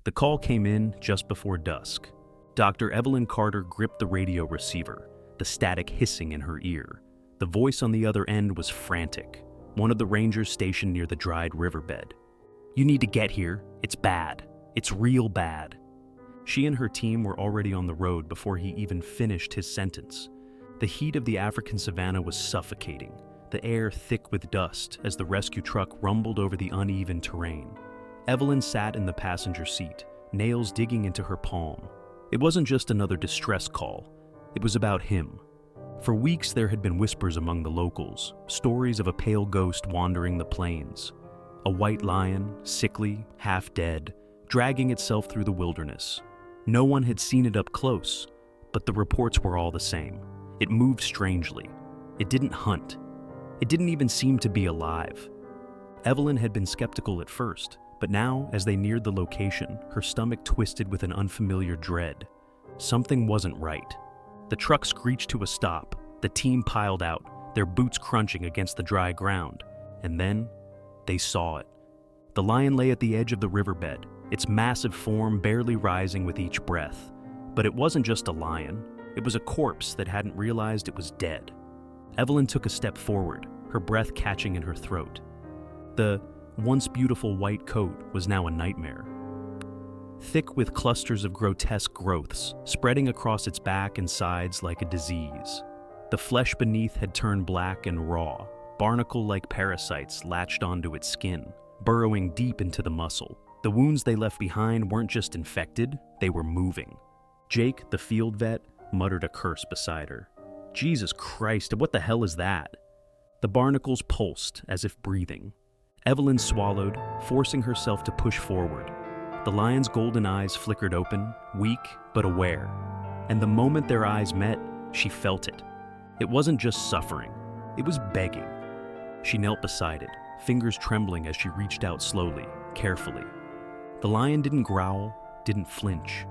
The call came in just before dusk. Dr. Evelyn Carter gripped the radio receiver, the static hissing in her ear. The voice on the other end was frantic, one of the rangers stationed near the dried riverbed. "You need to get here. It's bad. It's real bad." She and her team were already on the road before he even finished his sentence. The heat of the African savanna was suffocating, the air thick with dust as the rescue truck rumbled over the uneven terrain. Evelyn sat in the passenger seat, nails digging into her palm. It wasn't just another distress call. It was about him. For weeks there had been whispers among the locals, stories of a pale ghost wandering the plains. A white lion, sickly, half dead, dragging itself through the wilderness. No one had seen it up close, but the reports were all the same. It moved strangely. It didn't hunt. It didn't even seem to be alive. Evelyn had been skeptical at first, but now, as they neared the location, her stomach twisted with an unfamiliar dread. Something wasn't right. The truck screeched to a stop. The team piled out, their boots crunching against the dry ground. And then, they saw it. The lion lay at the edge of the riverbed, its massive form barely rising with each breath. But it wasn't just a lion. It was a corpse that hadn't realized it was dead. Evelyn took a step forward, her breath catching in her throat. The once beautiful white coat was now a nightmare. Thick with clusters of grotesque growths, spreading across its back and sides like a disease. The flesh beneath had turned black and raw, barnacle-like parasites latched onto its skin, burrowing deep into the muscle. The wounds they left behind weren't just infected, they were moving. Jake, the field vet, muttered a curse beside her. "Jesus Christ, what the hell is that?" The barnacles pulsed, as if breathing. Evelyn swallowed, forcing herself to push forward. The lion's golden eyes flickered open, weak but aware. And the moment their eyes met, she felt it. It wasn't just suffering, it was begging. She knelt beside it, fingers trembling as she reached out slowly, carefully. The lion didn't growl, didn't flinch.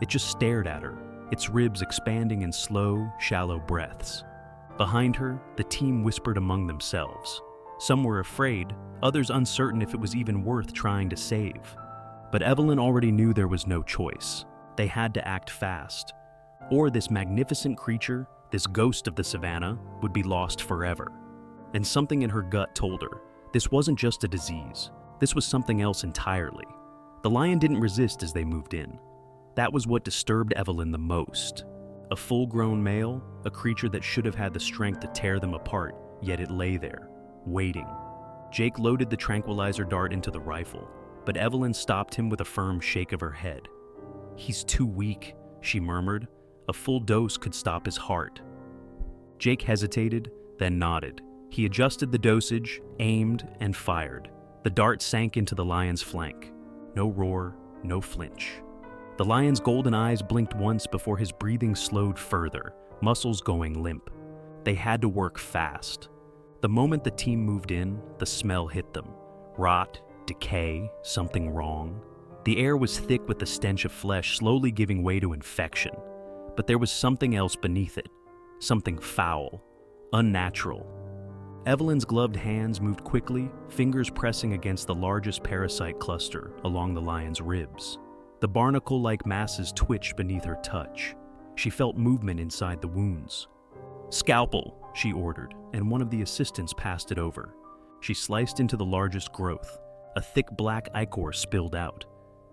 It just stared at her, its ribs expanding in slow, shallow breaths. Behind her, the team whispered among themselves. Some were afraid, others uncertain if it was even worth trying to save. But Evelyn already knew there was no choice. They had to act fast, or this magnificent creature, this ghost of the savannah, would be lost forever. And something in her gut told her, this wasn't just a disease, this was something else entirely. The lion didn't resist as they moved in. That was what disturbed Evelyn the most. A full-grown male, a creature that should have had the strength to tear them apart, yet it lay there, waiting. Jake loaded the tranquilizer dart into the rifle, but Evelyn stopped him with a firm shake of her head. "He's too weak," she murmured. "A full dose could stop his heart." Jake hesitated, then nodded. He adjusted the dosage, aimed, and fired. The dart sank into the lion's flank. No roar, no flinch. The lion's golden eyes blinked once before his breathing slowed further, muscles going limp. They had to work fast. The moment the team moved in, the smell hit them. Rot, decay, something wrong. The air was thick with the stench of flesh slowly giving way to infection. But there was something else beneath it. Something foul, unnatural. Evelyn's gloved hands moved quickly, fingers pressing against the largest parasite cluster along the lion's ribs. The barnacle-like masses twitched beneath her touch. She felt movement inside the wounds. "Scalpel," she ordered, and one of the assistants passed it over. She sliced into the largest growth. A thick black ichor spilled out.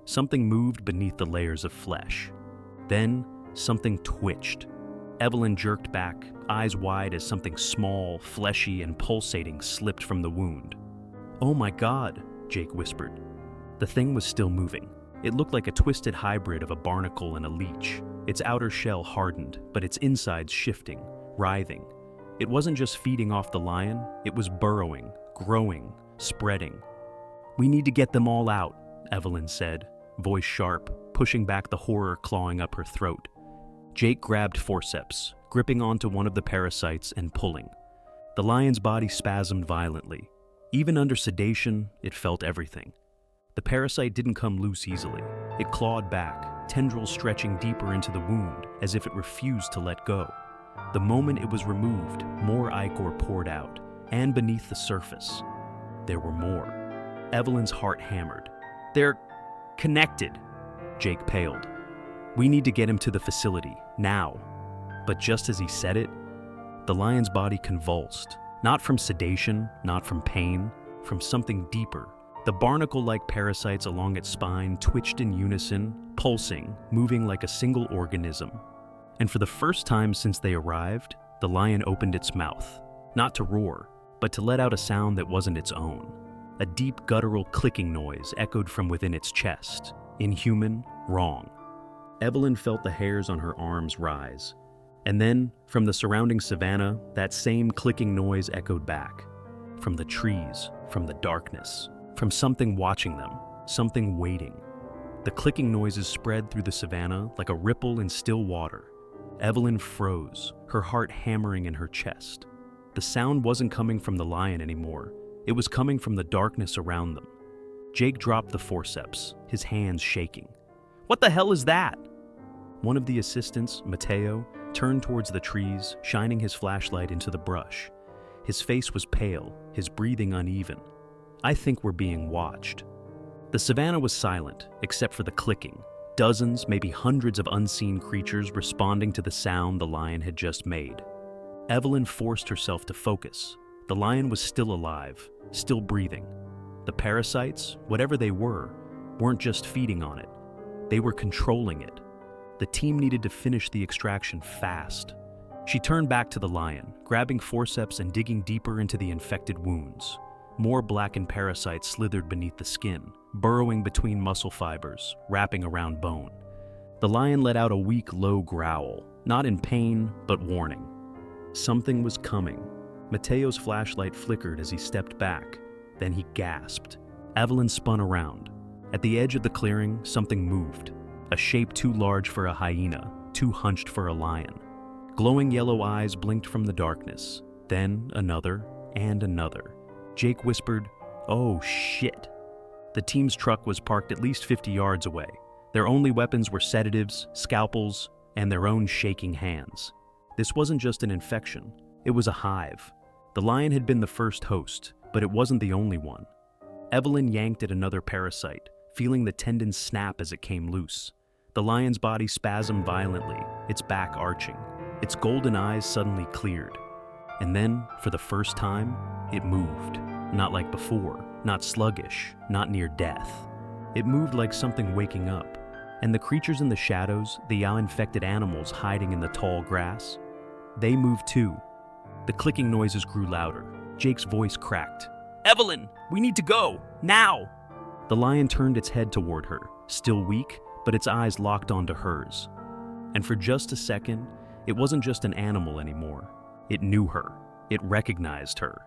Something moved beneath the layers of flesh. Then, something twitched. Evelyn jerked back, eyes wide as something small, fleshy, and pulsating slipped from the wound. "Oh my God," Jake whispered. The thing was still moving. It looked like a twisted hybrid of a barnacle and a leech. Its outer shell hardened, but its insides shifting, writhing. It wasn't just feeding off the lion, it was burrowing, growing, spreading. "We need to get them all out," Evelyn said, voice sharp, pushing back the horror clawing up her throat. Jake grabbed forceps, gripping onto one of the parasites and pulling. The lion's body spasmed violently. Even under sedation, it felt everything. The parasite didn't come loose easily. It clawed back, tendrils stretching deeper into the wound as if it refused to let go. The moment it was removed, more ichor poured out, and beneath the surface, there were more. Evelyn's heart hammered. "They're connected," Jake paled. "We need to get him to the facility, now." But just as he said it, the lion's body convulsed, not from sedation, not from pain, from something deeper. The barnacle-like parasites along its spine twitched in unison, pulsing, moving like a single organism. And for the first time since they arrived, the lion opened its mouth, not to roar, but to let out a sound that wasn't its own. A deep guttural clicking noise echoed from within its chest. Inhuman, wrong. Evelyn felt the hairs on her arms rise. And then, from the surrounding savanna, that same clicking noise echoed back. From the trees, from the darkness, from something watching them, something waiting. The clicking noises spread through the savanna like a ripple in still water. Evelyn froze, her heart hammering in her chest. The sound wasn't coming from the lion anymore. It was coming from the darkness around them. Jake dropped the forceps, his hands shaking. "What the hell is that?" One of the assistants, Mateo, turned towards the trees, shining his flashlight into the brush. His face was pale, his breathing uneven. "I think we're being watched." The savanna was silent, except for the clicking. Dozens, maybe hundreds of unseen creatures responding to the sound the lion had just made. Evelyn forced herself to focus. The lion was still alive, still breathing. The parasites, whatever they weren't just feeding on it. They were controlling it. The team needed to finish the extraction fast. She turned back to the lion, grabbing forceps and digging deeper into the infected wounds. More blackened parasites slithered beneath the skin, burrowing between muscle fibers, wrapping around bone. The lion let out a weak, low growl, not in pain, but warning. Something was coming. Mateo's flashlight flickered as he stepped back. Then he gasped. Evelyn spun around. At the edge of the clearing, something moved. A shape too large for a hyena, too hunched for a lion. Glowing yellow eyes blinked from the darkness. Then another and another. Jake whispered, "Oh, shit." The team's truck was parked at least 50 yards away. Their only weapons were sedatives, scalpels, and their own shaking hands. This wasn't just an infection. It was a hive. The lion had been the first host, but it wasn't the only one. Evelyn yanked at another parasite, feeling the tendon snap as it came loose. The lion's body spasmed violently, its back arching. Its golden eyes suddenly cleared. And then, for the first time, it moved. Not like before, not sluggish, not near death. It moved like something waking up. And the creatures in the shadows, the infected animals hiding in the tall grass, they moved too. The clicking noises grew louder. Jake's voice cracked. "Evelyn, we need to go, now!" The lion turned its head toward her, still weak, but its eyes locked onto hers. And for just a second, it wasn't just an animal anymore. It knew her. It recognized her.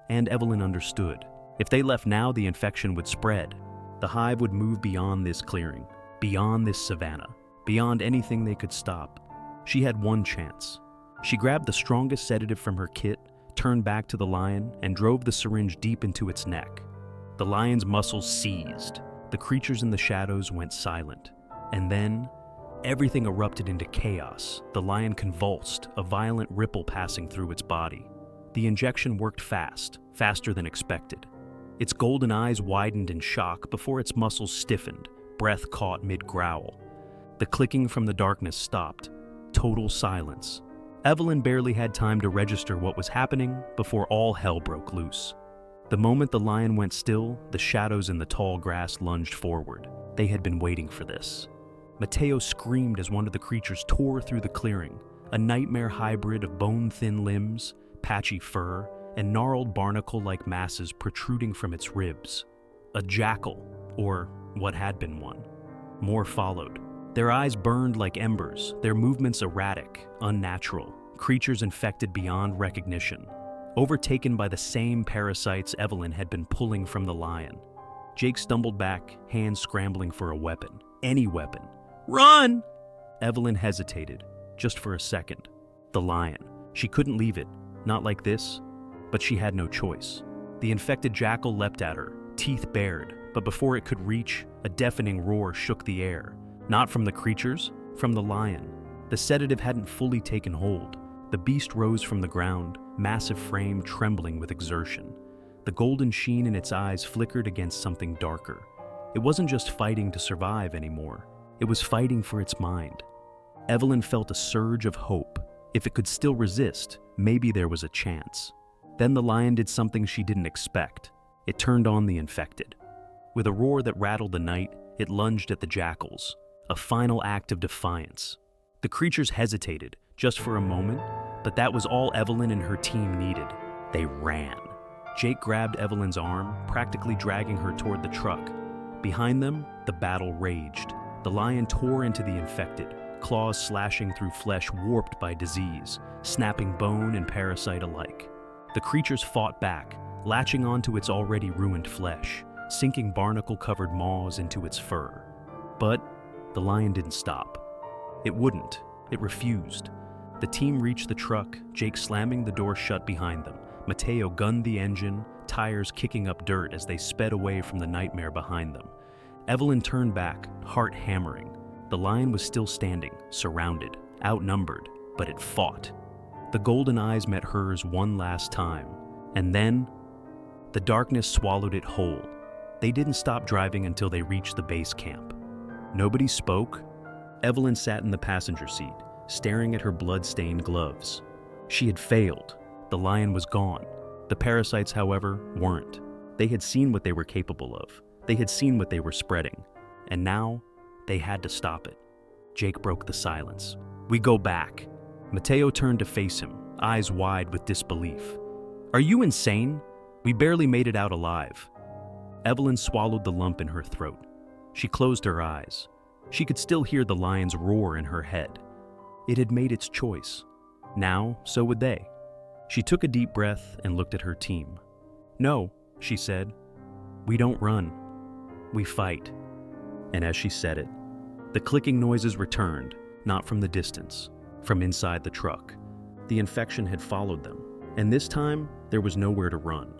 And Evelyn understood. If they left now, the infection would spread. The hive would move beyond this clearing, beyond this savanna, beyond anything they could stop. She had one chance. She grabbed the strongest sedative from her kit, turned back to the lion, and drove the syringe deep into its neck. The lion's muscles seized. The creatures in the shadows went silent. And then, everything erupted into chaos. The lion convulsed, a violent ripple passing through its body. The injection worked fast, faster than expected. Its golden eyes widened in shock before its muscles stiffened, breath caught mid-growl. The clicking from the darkness stopped. Total silence. Evelyn barely had time to register what was happening before all hell broke loose. The moment the lion went still, the shadows in the tall grass lunged forward. They had been waiting for this. Mateo screamed as one of the creatures tore through the clearing, a nightmare hybrid of bone-thin limbs, patchy fur, and gnarled barnacle-like masses protruding from its ribs. A jackal, or what had been one. More followed. Their eyes burned like embers, their movements erratic, unnatural, creatures infected beyond recognition, overtaken by the same parasites Evelyn had been pulling from the lion. Jake stumbled back, hands scrambling for a weapon. Any weapon. "Run!" Evelyn hesitated, just for a second. The lion. She couldn't leave it, not like this, but she had no choice. The infected jackal leapt at her, teeth bared, but before it could reach, a deafening roar shook the air. Not from the creatures, from the lion. The sedative hadn't fully taken hold. The beast rose from the ground, massive frame trembling with exertion. The golden sheen in its eyes flickered against something darker. It wasn't just fighting to survive anymore. It was fighting for its mind. Evelyn felt a surge of hope. If it could still resist, maybe there was a chance. Then the lion did something she didn't expect. It turned on the infected. With a roar that rattled the night, it lunged at the jackals, a final act of defiance. The creatures hesitated, just for a moment, but that was all Evelyn and her team needed. They ran. Jake grabbed Evelyn's arm, practically dragging her toward the truck. Behind them, the battle raged. The lion tore into the infected, claws slashing through flesh warped by disease, snapping bone and parasite alike. The creatures fought back, latching onto its already ruined flesh, sinking barnacle-covered maws into its fur. But the lion didn't stop. It wouldn't. It refused. The team reached the truck, Jake slamming the door shut behind them. Mateo gunned the engine, tires kicking up dirt as they sped away from the nightmare behind them. Evelyn turned back, heart hammering. The lion was still standing, surrounded, outnumbered, but it fought. The golden eyes met hers one last time, and then the darkness swallowed it whole. They didn't stop driving until they reached the base camp. Nobody spoke. Evelyn sat in the passenger seat, staring at her blood-stained gloves. She had failed. The lion was gone. The parasites, however, weren't. They had seen what they were capable of. They had seen what they were spreading. And now, they had to stop it. Jake broke the silence. "We go back." Mateo turned to face him, eyes wide with disbelief. "Are you insane? We barely made it out alive." Evelyn swallowed the lump in her throat. She closed her eyes. She could still hear the lion's roar in her head. It had made its choice. Now, so would they. She took a deep breath and looked at her team. "No," she said. "We don't run. We fight." And as she said it, the clicking noises returned, not from the distance, from inside the truck. The infection had followed them, and this time there was nowhere to run.